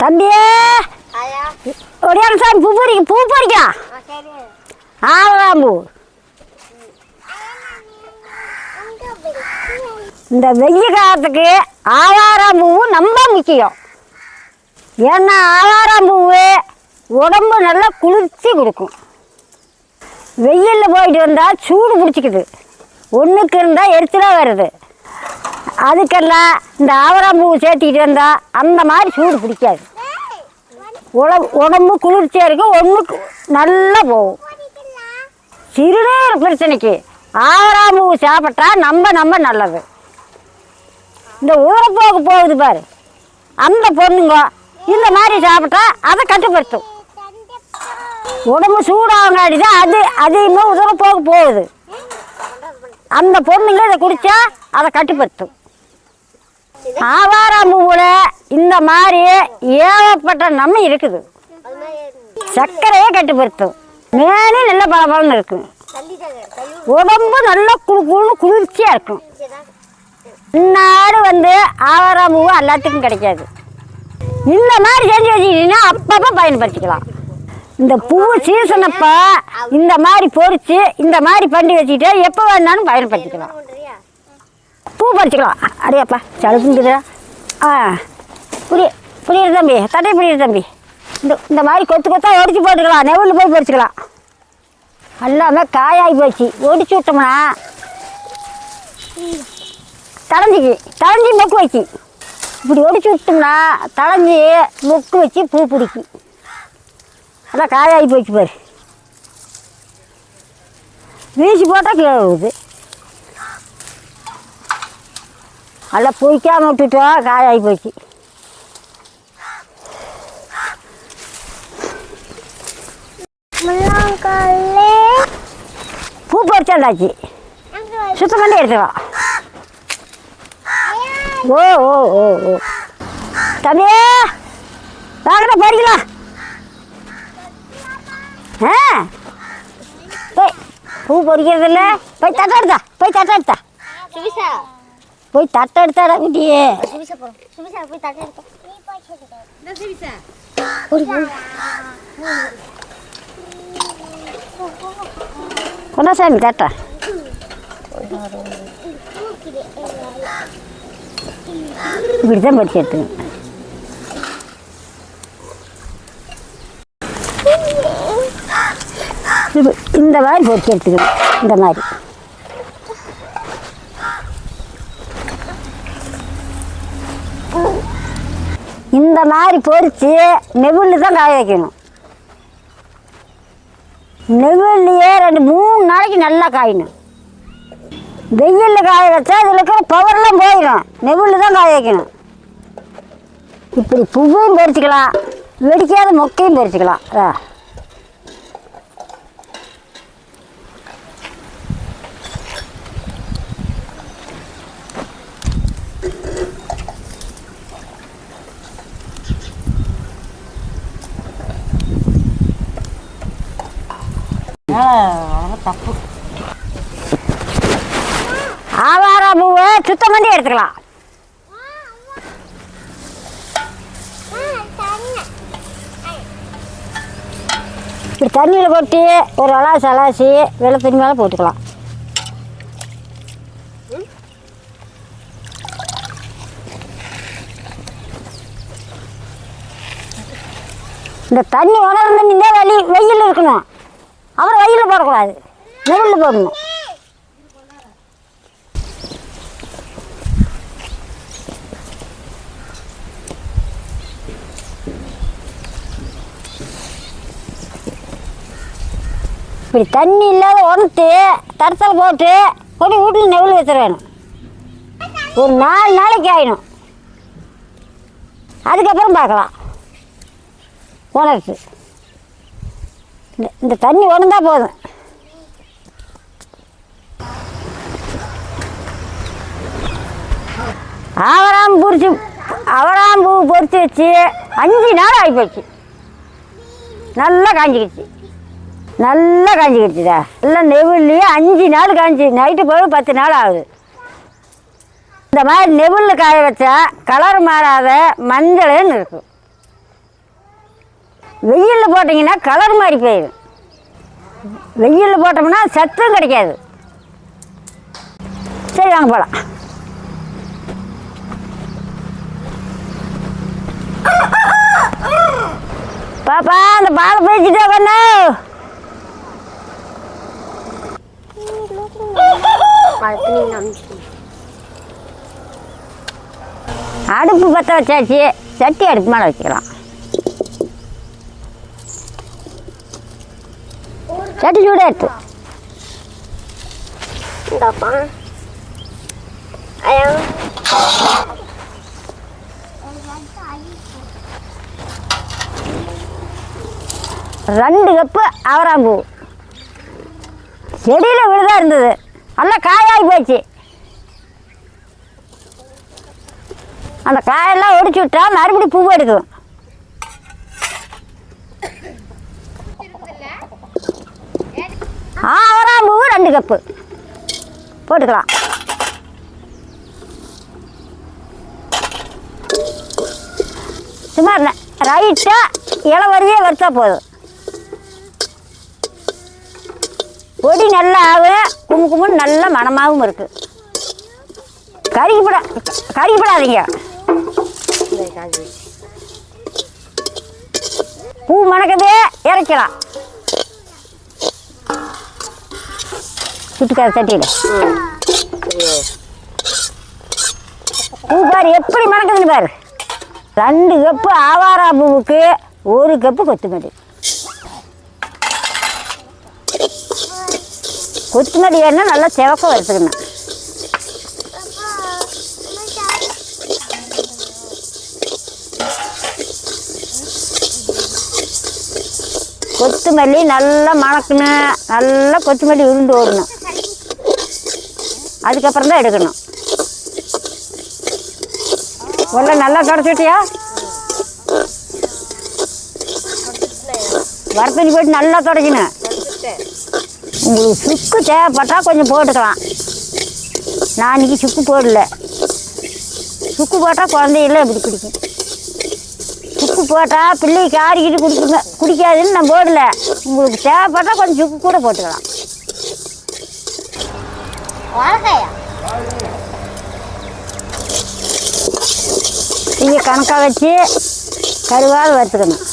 தம்பியே ஒடியாங்க சாமி பூ பறிக்கலாம். ஆவராம்பூ இந்த வெயில் காலத்துக்கு ஆவாராம்பூவும் ரொம்ப முக்கியம். ஏன்னா ஆவாராம்பூவு உடம்பு நல்லா குளிர்ச்சி கொடுக்கும். வெயிலில் போயிட்டு வந்தால் சூடு பிடிச்சிக்குது, ஒன்றுக்கு இருந்தால் எரிச்சலாக வருது. அதுக்கெல்லாம் இந்த ஆவாராம்பூவை சேர்த்திக்கிட்டு வந்தால் அந்த மாதிரி சூடு பிடிக்காது. உடம்பு குளிர்ச்சியாக இருக்கும், ஒன்றுக்கு நல்லா போகும். சிறுநீர் பிரச்சனைக்கு ஆவாராம்பூ சாப்பிட்டா நம்ம நல்லது. இந்த ஊரப்போக்கு போகுது பாரு, அந்த பொண்ணுங்க இந்த மாதிரி சாப்பிட்டா அதை கட்டுப்படுத்தும். உடம்பு சூடாகாடி தான் அது அதிகமாக உதரப்போக்கு போகுது. அந்த பொண்ணுங்க இதை குடித்தா அதை கட்டுப்படுத்தும். ஆவாராம்பூவில் இந்த மாதிரி ஏகப்பட்ட நன்மை இருக்குது. சர்க்கரையை கட்டுப்படுத்தும், மேலே நல்ல பலபலன்னு இருக்கும், உடம்பு நல்ல குளிர்ச்சியாக இருக்கும். இந்நாடு ஆவாராம்பூ எல்லாத்துக்கும் கிடைக்காது. இந்த மாதிரி செஞ்சு வச்சுக்கிட்டீங்கன்னா அப்பப்போ பயன்படுத்திக்கலாம். இந்த பூ சீசனப்போ இந்த மாதிரி பொறிச்சு இந்த மாதிரி பண்ணி வச்சுக்கிட்டா எப்போ வேணாலும் பயன்படுத்திக்கலாம். பூ பறிச்சுக்கலாம். அடையாப்பா சலுப்புங்குதா? புரியுது தம்பி, தட்டை புரியுது தம்பி. இந்த மாதிரி கொத்தா ஒடிச்சு போட்டுக்கலாம், நெவுளில் போய் பறிச்சுக்கலாம். எல்லாமே காயாகி போச்சு, ஒடிச்சு விட்டோம்னா தளைஞ்சி மொக்கு வச்சு இப்படி ஒடிச்சு விட்டோம்னா தளைஞ்சி மொக்கு வச்சு பூ பிடிக்கும். அதான் காயாகி போச்சு பாரு, வீசி போட்டால் கீழே விடுது. நல்லா பொய்க்காமல் விட்டுட்டோம், காயாகி போச்சு. பூ பறிச்சாண்டாச்சு, சுத்தம் பண்ணி எடுத்துக்கலாம். ஓ ஓ ஓ ஓ தம்பியே வாங்கடா பறிக்கலாம். போய் பூ பறிக்கிறது இல்லை, போய் தட்டை எடுத்தா போய் தட்டை எடுத்தாடா குட்டியே. கொண்டா சாமி தட்டை. இப்படித்தான் பறிச்சு எடுத்துங்க. இந்த மாதிரி பொறிச்சு எடுத்துக்கணும். இந்த மாதிரி இந்த மாதிரி பொறிச்சு நெவுளில் தான் காய வைக்கணும். நெவுள்லையே 2-3 நாளைக்கு நல்லா காயணும். வெயிலில் காய வச்சா இதில் இருக்கிற பவர்லாம் போயிடும். நெவுளில் தான் காய வைக்கணும். இப்படி பூவையும் பறிச்சுக்கலாம், வெடிக்காத மொக்கையும் பறிச்சுக்கலாம். தப்பு. ஆவாராம்பூவை சுத்தம் பண்ணி எடுத்துக்கலாம். இப்படி தண்ணியில் கொட்டி ஒரு அலாசி வெள்ளை துணி மேலே போட்டுக்கலாம். இந்த தண்ணி உணர்ந்து நின்றா வெயில் இருக்கணும், அப்புறம் வெயிலில் போடக்கூடாது, நெருளில் போடணும். இப்படி தண்ணி இல்லாத உணர்த்து தரத்தில் போட்டு கொடி வீட்டில் நெவுள் வச்சுட வேணும். ஒரு 4 நாளைக்கு ஆயிடும். அதுக்கப்புறம் பார்க்கலாம் உணர்த்து. இந்த தண்ணி உணர்ந்தா போதும். அவராம்பூ பொறிச்சு வச்சு 5 நாள் ஆகிப்போச்சு. நல்லா காஞ்சிக்கிடுச்சுதா. எல்லாம் நெவுள்லேயே 5 நாள் காஞ்சி, நைட்டு போய் 10 நாள் ஆகுது. இந்த மாதிரி நெவுளில் காய வச்சா கலர் மாறாத மஞ்சள்னு இருக்கும். வெயிலில் போட்டிங்கன்னா கலர் மாதிரி போயிடும். வெயிலில் போட்டோம்னா சத்தும் கிடைக்காது. சரி வாங்க போகலாம். பாப்பா அந்த பாலை பேசிட்டே பண்ணு. அடுப்பு பற்ற வச்சாச்சு. சட்டி அடுப்பு மேலே வச்சுக்கலாம். சட்டி சூடாக எடுத்து ரெண்டு கப்பு அவராம்பூ செடியில் விழுதா இருந்தது. நல்லா காயாகி போச்சு. அந்த காயெல்லாம் ஒடிச்சு விட்டா மறுபடியும் பூ எடுக்கும். அவராம்பூ 2 கப்பு போட்டுக்கலாம். சும்மா ரைட்டாக இலை வரையே வறுத்தா போதும். பொடி நல்லா ஆகும். கும்முன்னு நல்ல மணமாகவும் இருக்குது. கறிப்படாதீங்க. பூ மணக்கதே இறக்கலாம். சுட்டுக்கார தட்டியில் பூ பாரு எப்படி மணக்குதுன்னு பாரு. 2 கப்பு ஆவாரா பூவுக்கு 1 கப்பு கொத்தமல்லி. கொத்தமல்லி வேணால் நல்லா செவக்க வறுத்துக்கணும். கொத்தமல்லி நல்லா மணக்கணும். நல்லா கொத்தமல்லி உருண்டு ஓடணும். அதுக்கப்புறம் தான் எடுக்கணும். உள்ள நல்லா தொடச்சிட்டியா? வறுத்தடி போட்டு நல்லா தொடக்கணும். உங்களுக்கு சுக்கு தேவைப்பட்டால் கொஞ்சம் போட்டுக்கலாம். நான் இன்றைக்கி சுக்கு போடல. சுக்கு போட்டால் குழந்தையெல்லாம் எப்படி குடிக்கும். சுக்கு போட்டால் பிள்ளைக்கு ஆறிக்கிட்டு குடிக்காதுன்னு நான் போடல. உங்களுக்கு தேவைப்பட்டால் கொஞ்சம் சுக்கு கூட போட்டுக்கலாம். நீங்கள் கணக்காக வச்சு கருவாக வறுத்துக்கணும்.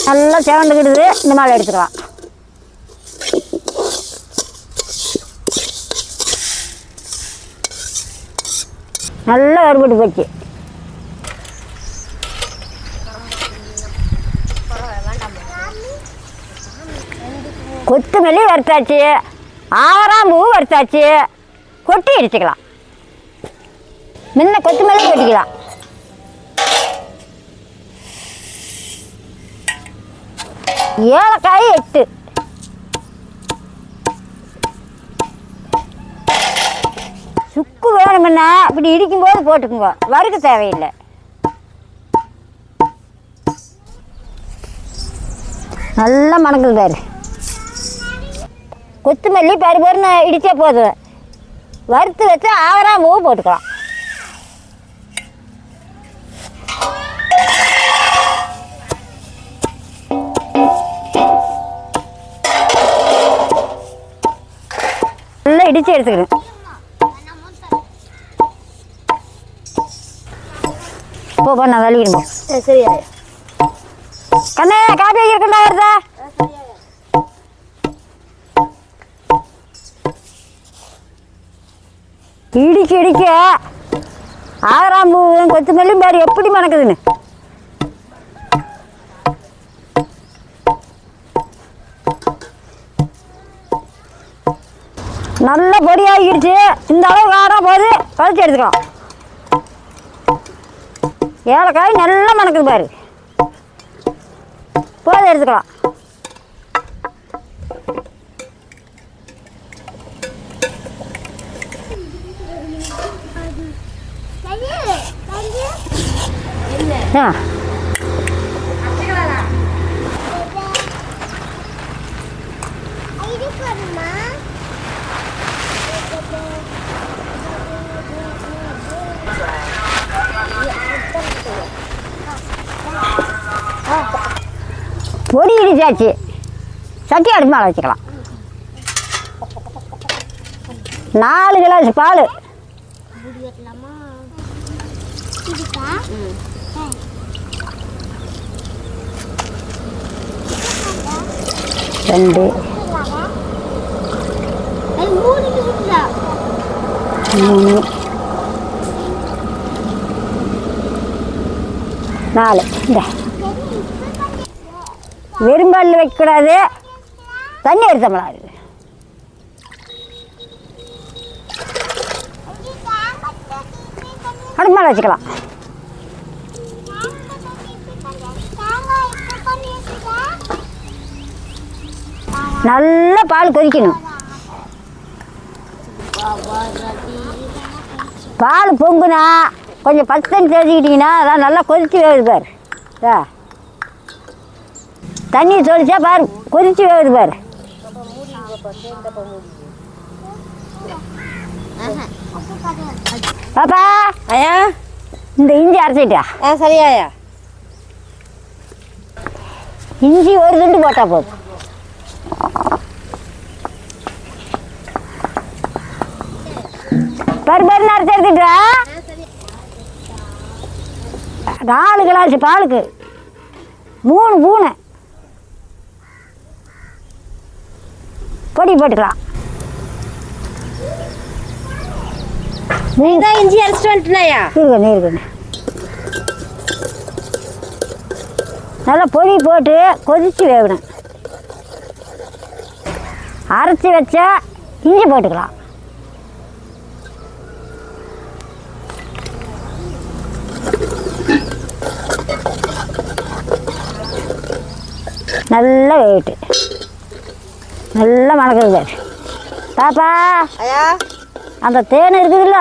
நல்லா செவந்துக்கிடுது. இந்த மாதிரி எடுத்துக்கலாம். நல்லா வறுபட்டு போச்சு. கொத்தமல்லி வறுத்தாச்சு. ஆவாராம்பூ வறுத்தாச்சு. கொட்டி அடிச்சுக்கலாம். முன்ன கொத்தமல்லி கொட்டிக்கலாம். ஏலக்காய் 8. சுக்கு வேணுமுன்னா இப்படி இடிக்கும்போது போட்டுக்குங்க. வறுக்க தேவையில்லை. நல்லா மணக்குது பாரு. கொத்தமல்லி பருன்னு இடித்தா போதும். வறுத்து வச்சு ஆவாராம்பூ போட்டுக்கலாம். நல்லா இடித்து எடுத்துக்கணும். போ நான் வலிக்கணும். சரியா கண்ணே காப்பி வைக்கிறா வருதா? இடிக்க இடிக்க ஆவாராம்பூ கொத்தமல்லியும் பாரு எப்படி மணக்குதுன்னு. நல்ல பொடியாகிடுச்சு. இந்த அளவு காரம் போது கழிச்சு எடுத்துக்கலாம். ஏலக்காய் நல்லா மணக்குது பாரு. போது எடுத்துக்கலாம். பொடி இடிச்சாச்சு, சட்டி அடுப்பு மேலே வச்சுக்கலாம். 4 கிளாஸ் பால். ரெண்டு 3 4. இந்த வெறும்பாலில் வைக்கக்கூடாது, தண்ணி எடுத்தோம்லாம் அடுப்பு மேலே வச்சுக்கலாம். நல்லா பால் கொதிக்கணும். பால் பொங்குனா கொஞ்சம் பச்சை தண்ணி தெளிச்சிக்கிட்டிங்கன்னா அதான் நல்லா கொதித்து வேகுது பாரு. தண்ணி தொளிச்சா பாரு கொதித்து வேகுது பாரு. பாப்பா ஐயா இந்த இஞ்சி அரைச்சிட்டா? சரியாயா. இஞ்சி ஒரு துண்டு போட்டால் போதும். பருப்பருன்னு அரைச்சி எடுத்துட்டா. 4 கிளாஸ் பாலுக்கு 3 பூனை பொடி போட்டுக்கலாம். நீதான் இஞ்சி அரைச்சிட்டு வந்துட்டுனாயா? இருக்குண்ணே நல்லா பொடி போட்டு கொதித்து வேகணும். அரைச்சி வச்சா இஞ்சி போட்டுக்கலாம். நல்லா வேகிட்டு நல்லா மணக்குது பாப்பா. அந்த தேன் இருக்குதுல்ல,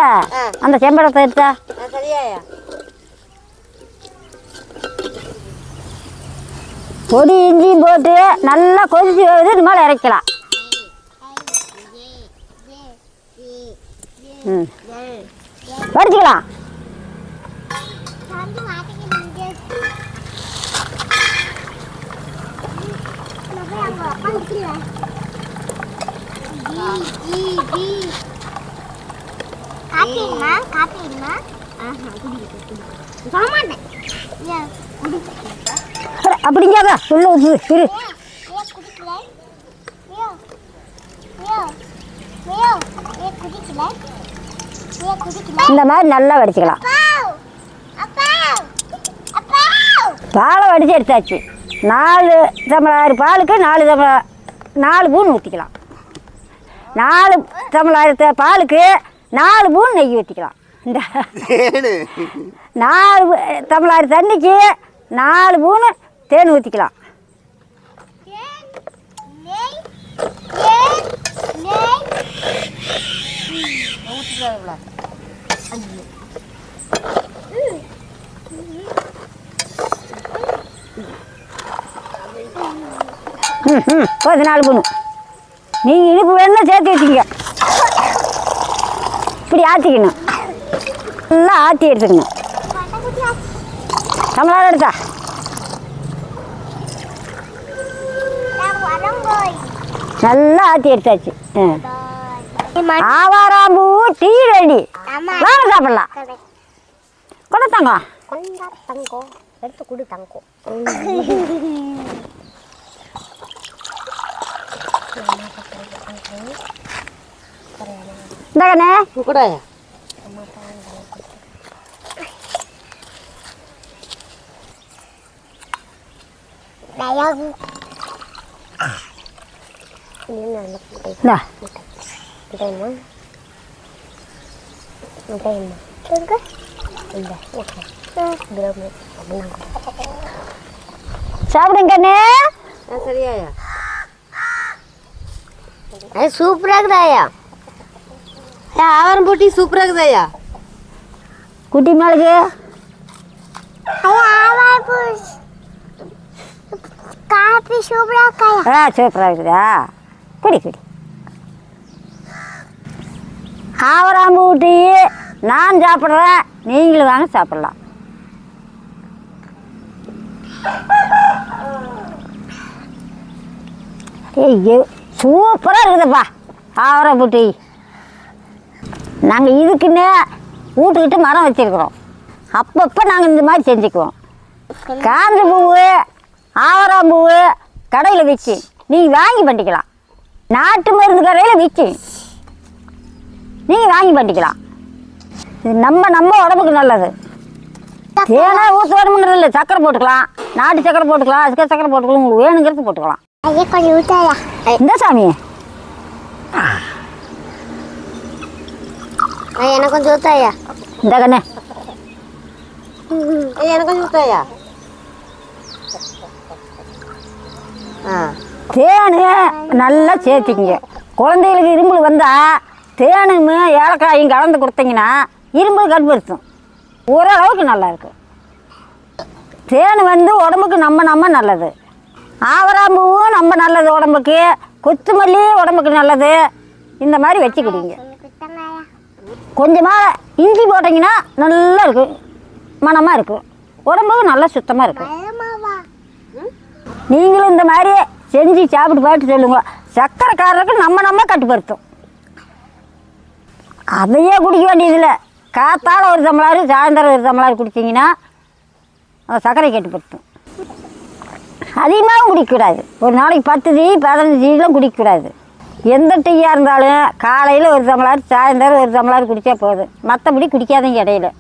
அந்த செம்படத்தை எடுத்தா. சரியாயா. பொடி இஞ்சியும் போட்டு நல்லா கொதிச்சு வருது, இது மேலே இறக்கலாம். வடிச்சுக்கலாம். அப்படிங்காத உள்ள ஊத்து இரு. இந்த மாதிரி நல்லா வடிச்சுக்கலாம். பாலை வடிச்சு எடுத்தாச்சு. 4 டம்ளர் பாலுக்கு 4 பூன் ஊற்றிக்கலாம். 4 டம்ளர் பாலுக்கு 4 பூன் நெய் ஊற்றிக்கலாம். இந்த 4 டம்ளர் தண்ணிக்கு 4 பூன் தேன் ஊற்றிக்கலாம். போது 4 பூன். நீங்கள் இனிப்பு வேணும்னா சேர்த்து வச்சுங்க. இப்படி ஆற்றிக்கணும். நல்லா ஆற்றி எடுத்துக்கணும். நம்மளால எடுத்தா நல்லா ஆற்றி எடுத்தாச்சு. ஆவாராம்பூ டீ ரெடி. வாங்க சாப்பிடலாம். கொண்டு தங்கம் எடுத்து கொடு தங்கம். இந்தாங்கண்ணே கூடாயா. சாப்பிடுங்கண்ணே. சரியாயா. சூப்பராக இருக்குதாயா. ஆவாரம் போட்டி சூப்பராக இருக்குதாயா. குட்டி மிளகு காபி சூப்பராக சூப்பராக இருக்குதா. குடி குடி. ஆவராம்பூ டீ நான் சாப்பிட்றேன், நீங்களும் வாங்க சாப்பிட்லாம். ஐயோ சூப்பராக இருக்குதுப்பா ஆவரம்பூ டீ. நாங்கள் இதுக்குன்னே வீட்டுக்கிட்ட மரம் வச்சுருக்குறோம். அப்பப்போ நாங்கள் இந்த மாதிரி செஞ்சுக்குவோம். காஞ்ச பூவு ஆவராம்பூவு கடையில் விற்கி நீங்கள் வாங்கி பண்ணிக்கலாம். நாட்டு மருந்து கடையில் விற்கி நீங்கள் வாங்கி பண்ணிக்கலாம். இது நம்ம உடம்புக்கு நல்லது. தேனா ஊற்றுவாருங்கிறது இல்லை, சக்கரை போட்டுக்கலாம், நாட்டு சக்கரை போட்டுக்கலாம், அதுக்கு சக்கரை போட்டுக்கலாம், உங்களுக்கு வேணுங்கிறது போட்டுக்கலாம். ஐயா கொஞ்சம் ஊத்தாயா. இந்த சாமி எனக்கு கொஞ்சம் ஊத்தாயா. இந்த கண்ணே எனக்கு கொஞ்சம் ஊத்தாயா. தேனு நல்லா சேர்த்திக்கிங்க. குழந்தைகளுக்கு இரும்பல் வந்தால் தேனும் ஏலக்காயும் கலந்து கொடுத்தீங்கன்னா இரும்பல் கட்டுப்படுத்தும். ஓரளவுக்கு நல்லா இருக்கு. தேன் வந்து உடம்புக்கு நம்ம நல்லது. ஆவராம்பூவும் நம்ம நல்லது உடம்புக்கு. கொத்துமல்லி உடம்புக்கு நல்லது. இந்த மாதிரி வச்சுக்கிட்டீங்க. கொஞ்சமாக இஞ்சி போட்டிங்கன்னா நல்லா இருக்கும், மனமாக இருக்கும், உடம்புக்கு நல்லா சுத்தமாக இருக்கும். நீங்களும் இந்த மாதிரி செஞ்சு சாப்பிட்டு பார்த்து சொல்லுங்க. சக்கரைக்காரருக்கு நம்ம கட்டுப்படுத்தும். அதையே குடிக்க வேண்டியதில்லை. காத்தால் ஒரு டம்ளர், சாயந்தரம் ஒரு டம்ளர் குடிச்சிங்கன்னா அந்த சர்க்கரை கட்டுப்படுத்தும். அதிகமாகவும் குடிக்கக்கூடாது. ஒரு நாளைக்கு 10 டீ 15 டீலாம் குடிக்கக்கூடாது. எந்த டீயாக இருந்தாலும் காலையில் ஒரு டம்ளர், சாயந்தரம் ஒரு டம்ளர் குடித்தா போதும். மற்றபடி குடிக்காதீங்க இடையில.